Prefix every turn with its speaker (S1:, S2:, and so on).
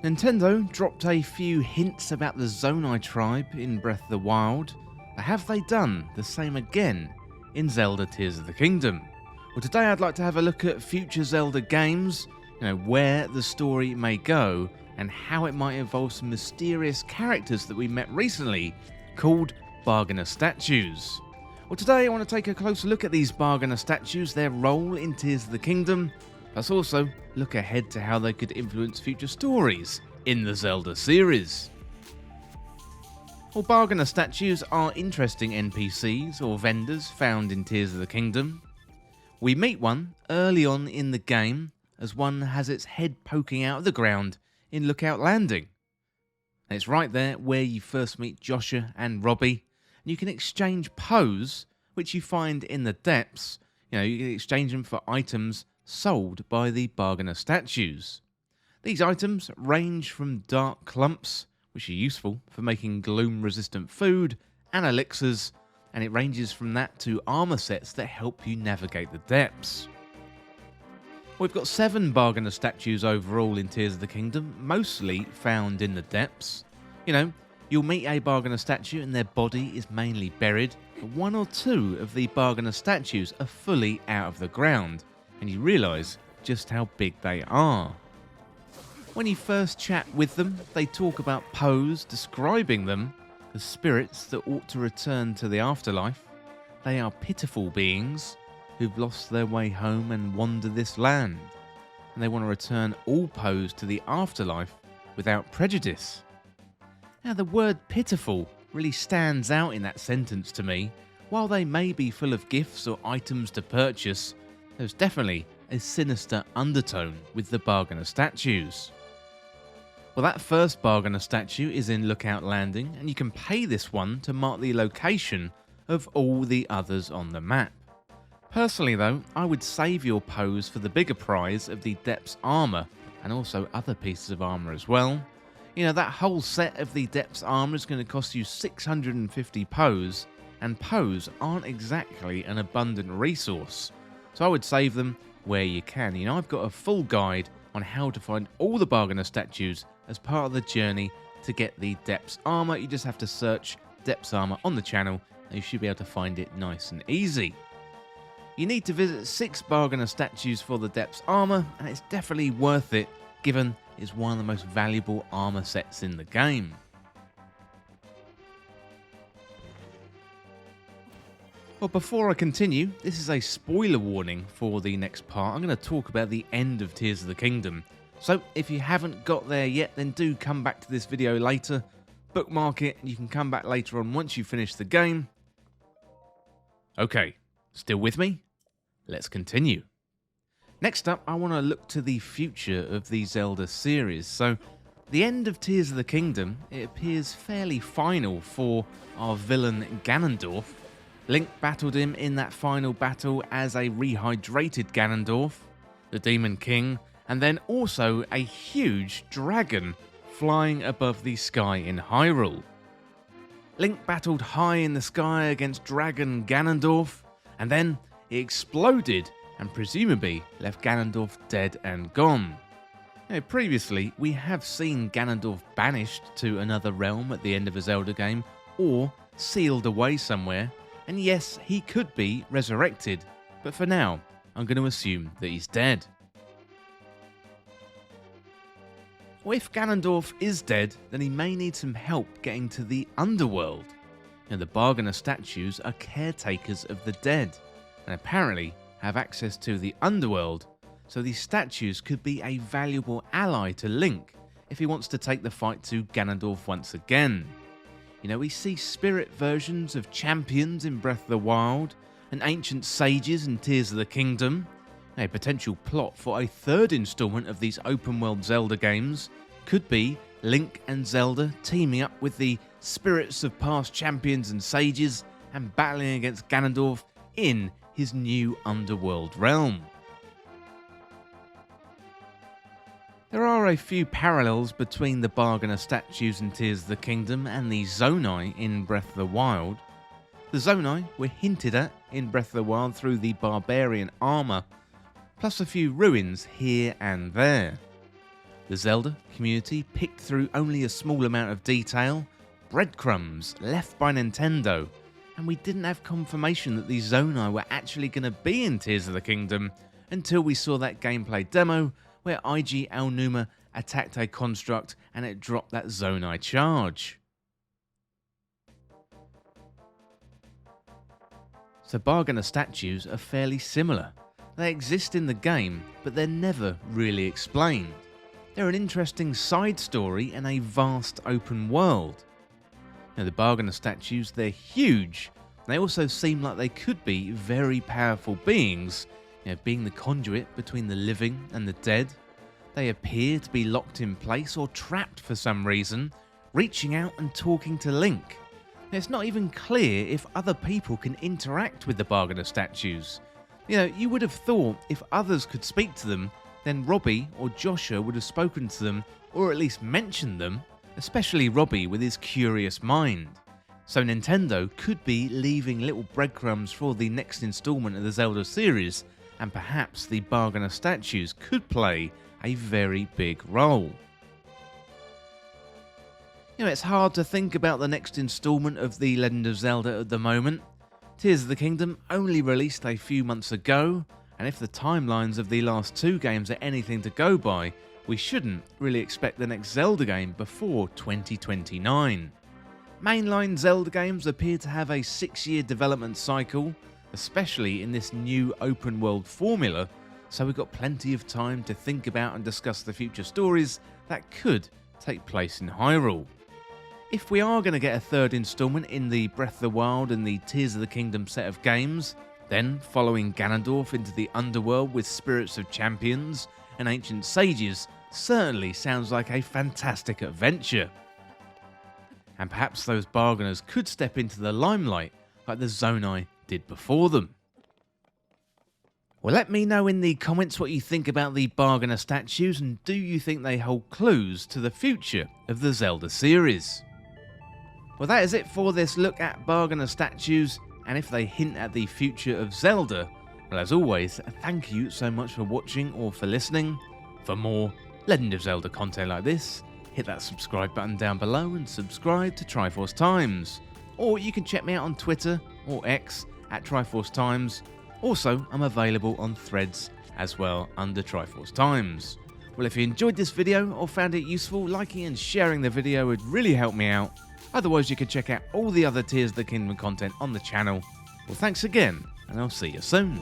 S1: Nintendo dropped a few hints about the Zonai Tribe in Breath of the Wild, but have they done the same again in Zelda Tears of the Kingdom? Well, today I'd like to have a look at future Zelda games, where the story may go, and how it might involve some mysterious characters that we met recently, called Bargainer Statues. Well, today I want to take a closer look at these Bargainer Statues, their role in Tears of the Kingdom, plus also look ahead to how they could influence future stories in the Zelda series. Well, Bargainer Statues are interesting NPCs or vendors found in Tears of the Kingdom. We meet one early on in the game as one has its head poking out of the ground in Lookout Landing. And it's right there where you first meet Joshua and Robbie, and you can exchange pose, which you find in the depths. You can exchange them for items sold by the Bargainer Statues. These items range from dark clumps, which are useful for making gloom-resistant food and elixirs, and it ranges from that to armor sets that help you navigate the depths. We've got 7 Bargainer Statues overall in Tears of the Kingdom, mostly found in the depths. You'll meet a Bargainer Statue and their body is mainly buried, but 1 or 2 of the Bargainer Statues are fully out of the ground, and you realise just how big they are. When you first chat with them, they talk about pose, describing them as spirits that ought to return to the afterlife. They are pitiful beings who've lost their way home and wander this land, and they want to return all pose to the afterlife without prejudice. Now, the word pitiful really stands out in that sentence to me. While they may be full of gifts or items to purchase, there's definitely a sinister undertone with the Bargainer Statues. Well, that first Bargainer Statue is in Lookout Landing, and you can pay this one to mark the location of all the others on the map. Personally though, I would save your pose for the bigger prize of the Depths armor, and also other pieces of armor as well. That whole set of the Depths armor is going to cost you 650 pose, and pose aren't exactly an abundant resource, so I would save them where you can. I've got a full guide on how to find all the Bargainer Statues as part of the journey to get the Depths armor. You just have to search Depths armor on the channel and you should be able to find it nice and easy. You need to visit 6 Bargainer Statues for the Depths armor, and it's definitely worth it given it's one of the most valuable armor sets in the game. Well, before I continue, this is a spoiler warning for the next part. I'm going to talk about the end of Tears of the Kingdom. So if you haven't got there yet, then do come back to this video later, bookmark it, and you can come back later on once you finish the game. Okay, still with me? Let's continue. Next up, I want to look to the future of the Zelda series. So, the end of Tears of the Kingdom, it appears fairly final for our villain Ganondorf. Link battled him in that final battle as a rehydrated Ganondorf, the Demon King, and then also a huge dragon flying above the sky in Hyrule. Link battled high in the sky against Dragon Ganondorf, and then it exploded and presumably left Ganondorf dead and gone. Previously, we have seen Ganondorf banished to another realm at the end of a Zelda game, or sealed away somewhere, and yes, he could be resurrected, but for now, I'm going to assume that he's dead. Well, if Ganondorf is dead, then he may need some help getting to the underworld. The Bargainer Statues are caretakers of the dead, and apparently have access to the underworld, so these statues could be a valuable ally to Link if he wants to take the fight to Ganondorf once again. We see spirit versions of champions in Breath of the Wild, and ancient sages in Tears of the Kingdom. A potential plot for a third installment of these open world Zelda games could be Link and Zelda teaming up with the spirits of past champions and sages and battling against Ganondorf in his new underworld realm. There are a few parallels between the Bargainer Statues in Tears of the Kingdom and the Zonai in Breath of the Wild. The Zonai were hinted at in Breath of the Wild through the barbarian armour, plus a few ruins here and there. The Zelda community picked through only a small amount of detail, breadcrumbs left by Nintendo, and we didn't have confirmation that these Zonai were actually going to be in Tears of the Kingdom until we saw that gameplay demo where IG Aonuma attacked a construct and it dropped that Zonai charge. So Bargainer statues are fairly similar. They exist in the game, but they're never really explained. They're an interesting side story in a vast open world. Now, the Bargainer statues, they're huge. They also seem like they could be very powerful beings, being the conduit between the living and the dead. They appear to be locked in place or trapped for some reason, reaching out and talking to Link. Now, it's not even clear if other people can interact with the Bargainer statues. You would have thought if others could speak to them, then Robbie or Joshua would have spoken to them or at least mentioned them, especially Robbie with his curious mind. So Nintendo could be leaving little breadcrumbs for the next installment of the Zelda series, and perhaps the Bargainer statues could play a very big role. It's hard to think about the next installment of the Legend of Zelda at the moment. Tears of the Kingdom only released a few months ago, and if the timelines of the last two games are anything to go by, we shouldn't really expect the next Zelda game before 2029. Mainline Zelda games appear to have a 6-year development cycle, especially in this new open world formula, so we've got plenty of time to think about and discuss the future stories that could take place in Hyrule. If we are going to get a third installment in the Breath of the Wild and the Tears of the Kingdom set of games, then following Ganondorf into the underworld with spirits of champions and ancient sages certainly sounds like a fantastic adventure. And perhaps those bargainers could step into the limelight like the Zonai did before them. Well, let me know in the comments what you think about the Bargainer statues, and do you think they hold clues to the future of the Zelda series? Well, that is it for this look at Bargainer statues, and if they hint at the future of Zelda, well, as always, thank you so much for watching or for listening. For more Legend of Zelda content like this, hit that subscribe button down below and subscribe to Triforce Times. Or you can check me out on Twitter or X at Triforce Times. Also, I'm available on Threads as well under Triforce Times. Well, if you enjoyed this video or found it useful, liking and sharing the video would really help me out. Otherwise, you can check out all the other Tears of the Kingdom content on the channel. Well, thanks again, and I'll see you soon.